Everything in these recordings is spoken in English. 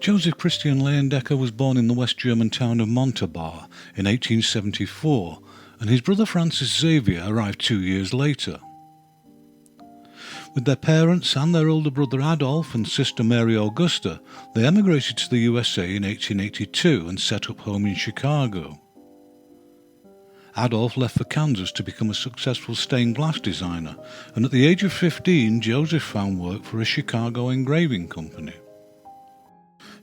Joseph Christian Leyendecker was born in the West German town of Montabaur in 1874, and his brother Francis Xavier arrived 2 years later. With their parents and their older brother Adolf and sister Mary Augusta, they emigrated to the USA in 1882 and set up home in Chicago. Adolf left for Kansas to become a successful stained glass designer, and at the age of 15, Joseph found work for a Chicago engraving company.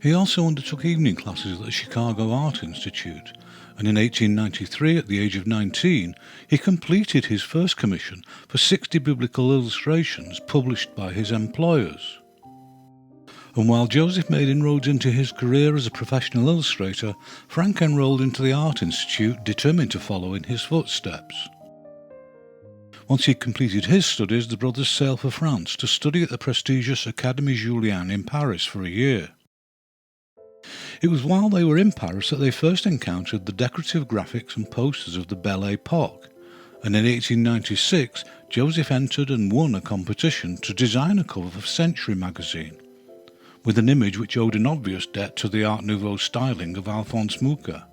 He also undertook evening classes at the Chicago Art Institute, and in 1893, at the age of 19, he completed his first commission for 60 biblical illustrations published by his employers. And while Joseph made inroads into his career as a professional illustrator, Frank enrolled into the Art Institute, determined to follow in his footsteps. Once he completed his studies, the brothers sailed for France to study at the prestigious Académie Julian in Paris for a year. It was while they were in Paris that they first encountered the decorative graphics and posters of the Belle Époque, and in 1896 Joseph entered and won a competition to design a cover for Century magazine, with an image which owed an obvious debt to the Art Nouveau styling of Alphonse Mucha.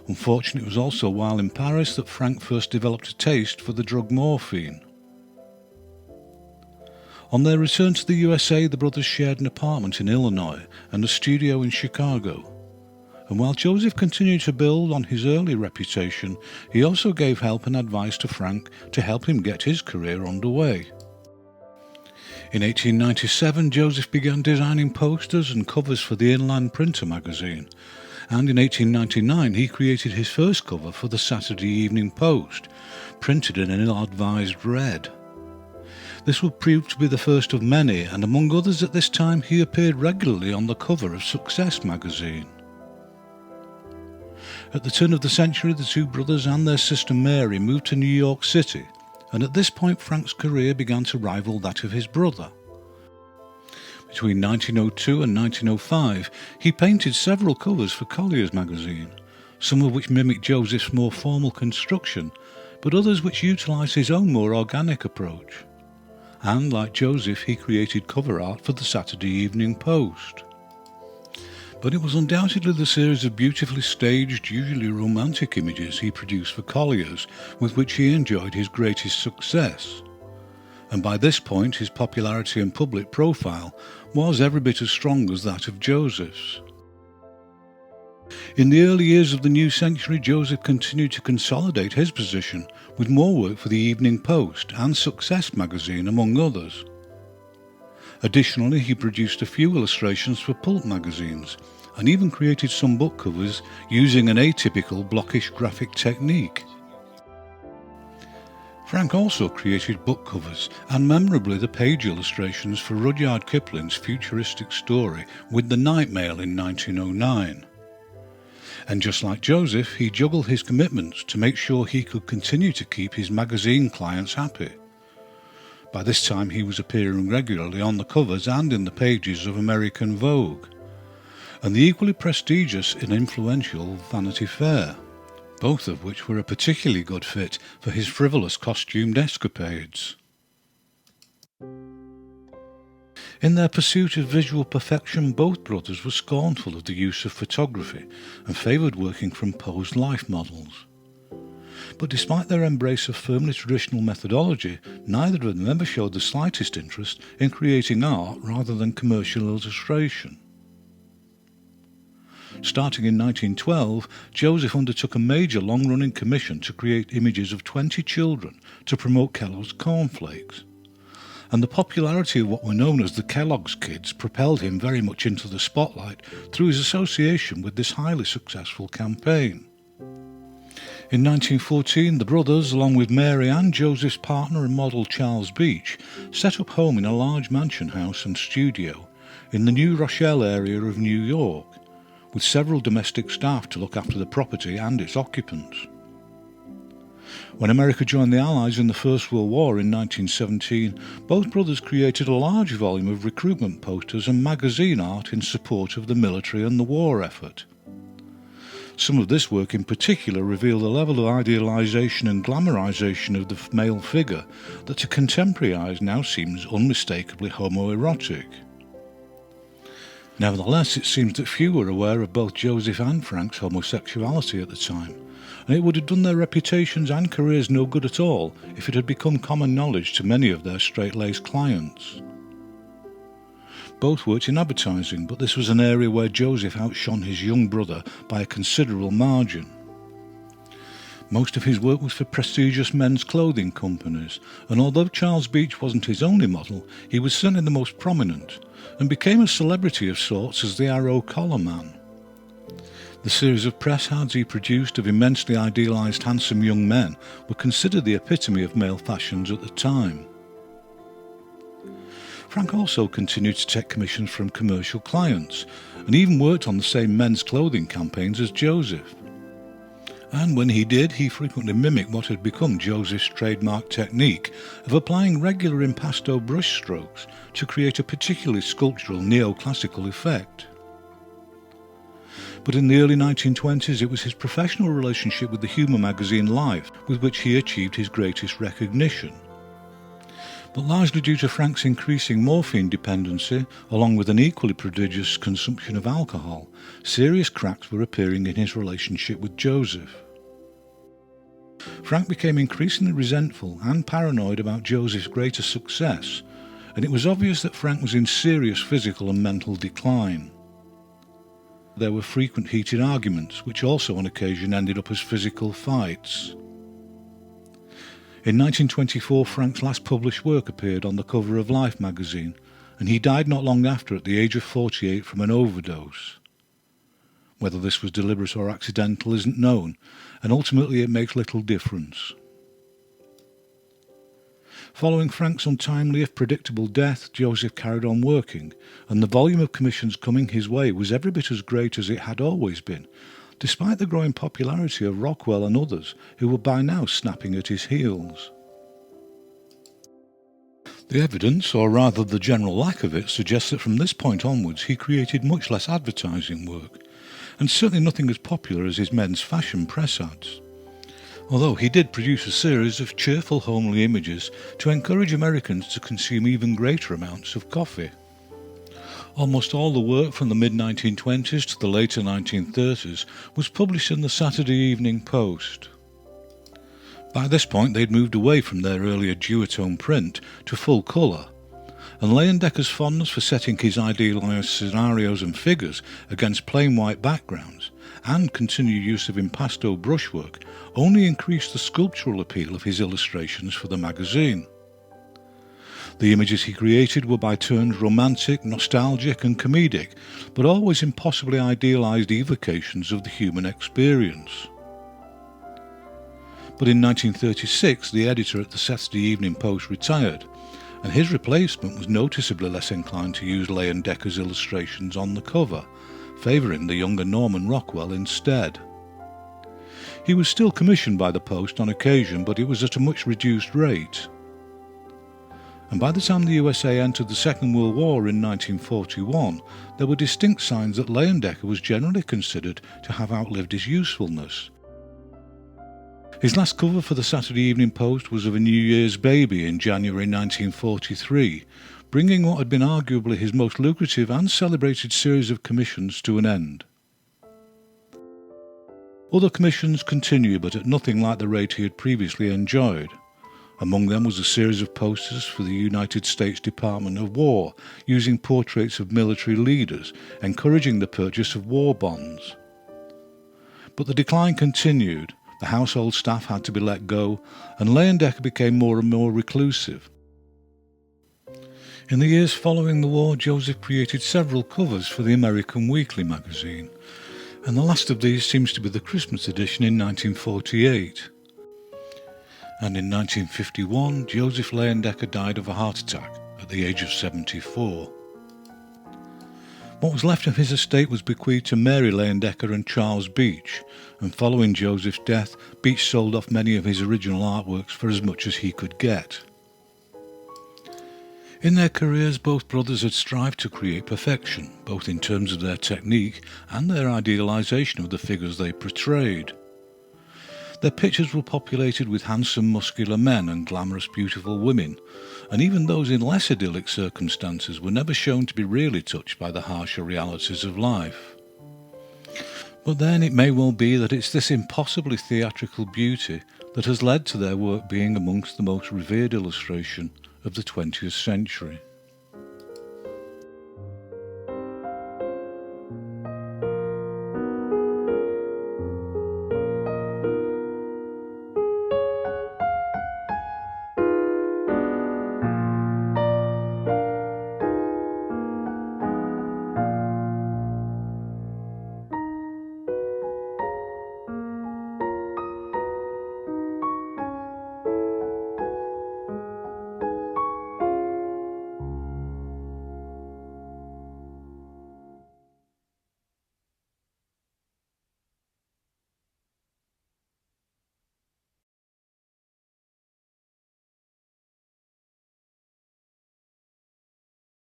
Unfortunately, it was also while in Paris that Frank first developed a taste for the drug morphine. On their return to the USA, the brothers shared an apartment in Illinois and a studio in Chicago. And while Joseph continued to build on his early reputation, he also gave help and advice to Frank to help him get his career underway. In 1897, Joseph began designing posters and covers for the Inland Printer magazine, and in 1899 he created his first cover for the Saturday Evening Post, printed in an ill-advised red. This would prove to be the first of many, and among others at this time he appeared regularly on the cover of Success magazine. At the turn of the century, the two brothers and their sister Mary moved to New York City, and at this point Frank's career began to rival that of his brother. Between 1902 and 1905, he painted several covers for Collier's magazine, some of which mimicked Joseph's more formal construction, but others which utilised his own more organic approach. And, like Joseph, he created cover art for the Saturday Evening Post. But it was undoubtedly the series of beautifully staged, usually romantic images he produced for Collier's with which he enjoyed his greatest success. And by this point his popularity and public profile was every bit as strong as that of Joseph's. In the early years of the new century, Joseph continued to consolidate his position with more work for the Evening Post and Success magazine, among others. Additionally, he produced a few illustrations for pulp magazines and even created some book covers using an atypical blockish graphic technique. Frank also created book covers and memorably the page illustrations for Rudyard Kipling's futuristic story With the Night Mail in 1909. And just like Joseph, he juggled his commitments to make sure he could continue to keep his magazine clients happy. By this time he was appearing regularly on the covers and in the pages of American Vogue, and the equally prestigious and influential Vanity Fair, both of which were a particularly good fit for his frivolous costumed escapades. In their pursuit of visual perfection, both brothers were scornful of the use of photography and favoured working from posed life models. But despite their embrace of firmly traditional methodology, neither of them ever showed the slightest interest in creating art rather than commercial illustration. Starting in 1912, Joseph undertook a major long-running commission to create images of 20 children to promote Kellogg's cornflakes. And the popularity of what were known as the Kellogg's Kids propelled him very much into the spotlight through his association with this highly successful campaign. In 1914, the brothers, along with Mary and Joseph's partner and model Charles Beach, set up home in a large mansion house and studio in the New Rochelle area of New York, with several domestic staff to look after the property and its occupants. When America joined the Allies in the First World War in 1917, both brothers created a large volume of recruitment posters and magazine art in support of the military and the war effort. Some of this work in particular revealed a level of idealization and glamorization of the male figure that to contemporary eyes now seems unmistakably homoerotic. Nevertheless, it seems that few were aware of both Joseph and Frank's homosexuality at the time, and it would have done their reputations and careers no good at all if it had become common knowledge to many of their straight-laced clients. Both worked in advertising, but this was an area where Joseph outshone his young brother by a considerable margin. Most of his work was for prestigious men's clothing companies, and although Charles Beach wasn't his only model, he was certainly the most prominent, and became a celebrity of sorts as the Arrow Collar Man. The series of press ads he produced of immensely idealised handsome young men were considered the epitome of male fashions at the time. Frank also continued to take commissions from commercial clients, and even worked on the same men's clothing campaigns as Joseph. And when he did, he frequently mimicked what had become Joseph's trademark technique of applying regular impasto brush strokes to create a particularly sculptural neoclassical effect. But in the early 1920s, it was his professional relationship with the humour magazine Life with which he achieved his greatest recognition. But largely due to Frank's increasing morphine dependency, along with an equally prodigious consumption of alcohol, serious cracks were appearing in his relationship with Joseph. Frank became increasingly resentful and paranoid about Joseph's greater success, and it was obvious that Frank was in serious physical and mental decline. There were frequent heated arguments, which also on occasion ended up as physical fights. In 1924, Frank's last published work appeared on the cover of Life magazine, and he died not long after at the age of 48 from an overdose. Whether this was deliberate or accidental isn't known, and ultimately it makes little difference. Following Frank's untimely if predictable death, Joseph carried on working, and the volume of commissions coming his way was every bit as great as it had always been, despite the growing popularity of Rockwell and others who were by now snapping at his heels. The evidence, or rather the general lack of it, suggests that from this point onwards he created much less advertising work, and certainly nothing as popular as his men's fashion press ads. Although he did produce a series of cheerful homely images to encourage Americans to consume even greater amounts of coffee. Almost all the work from the mid-1920s to the later 1930s was published in the Saturday Evening Post. By this point they'd moved away from their earlier duotone print to full colour, and Leyendecker's fondness for setting his idealised scenarios and figures against plain white backgrounds, and continued use of impasto brushwork, only increased the sculptural appeal of his illustrations for the magazine. The images he created were by turns romantic, nostalgic and comedic, but always impossibly idealised evocations of the human experience. But in 1936 the editor at the Saturday Evening Post retired, and his replacement was noticeably less inclined to use Leyendecker's illustrations on the cover, favouring the younger Norman Rockwell instead. He was still commissioned by the Post on occasion, but it was at a much reduced rate. And by the time the USA entered the Second World War in 1941, there were distinct signs that Leyendecker was generally considered to have outlived his usefulness. His last cover for the Saturday Evening Post was of a New Year's baby in January 1943, bringing what had been arguably his most lucrative and celebrated series of commissions to an end. Other commissions continued, but at nothing like the rate he had previously enjoyed. Among them was a series of posters for the United States Department of War, using portraits of military leaders, encouraging the purchase of war bonds. But the decline continued, the household staff had to be let go, and Leyendecker became more and more reclusive. In the years following the war, Joseph created several covers for the American Weekly magazine, and the last of these seems to be the Christmas edition in 1948. And in 1951, Joseph Leyendecker died of a heart attack at the age of 74. What was left of his estate was bequeathed to Mary Leyendecker and Charles Beach, and following Joseph's death, Beach sold off many of his original artworks for as much as he could get. In their careers, both brothers had strived to create perfection, both in terms of their technique and their idealisation of the figures they portrayed. Their pictures were populated with handsome muscular men and glamorous beautiful women, and even those in less idyllic circumstances were never shown to be really touched by the harsher realities of life. But then it may well be that it's this impossibly theatrical beauty that has led to their work being amongst the most revered illustration of the 20th century.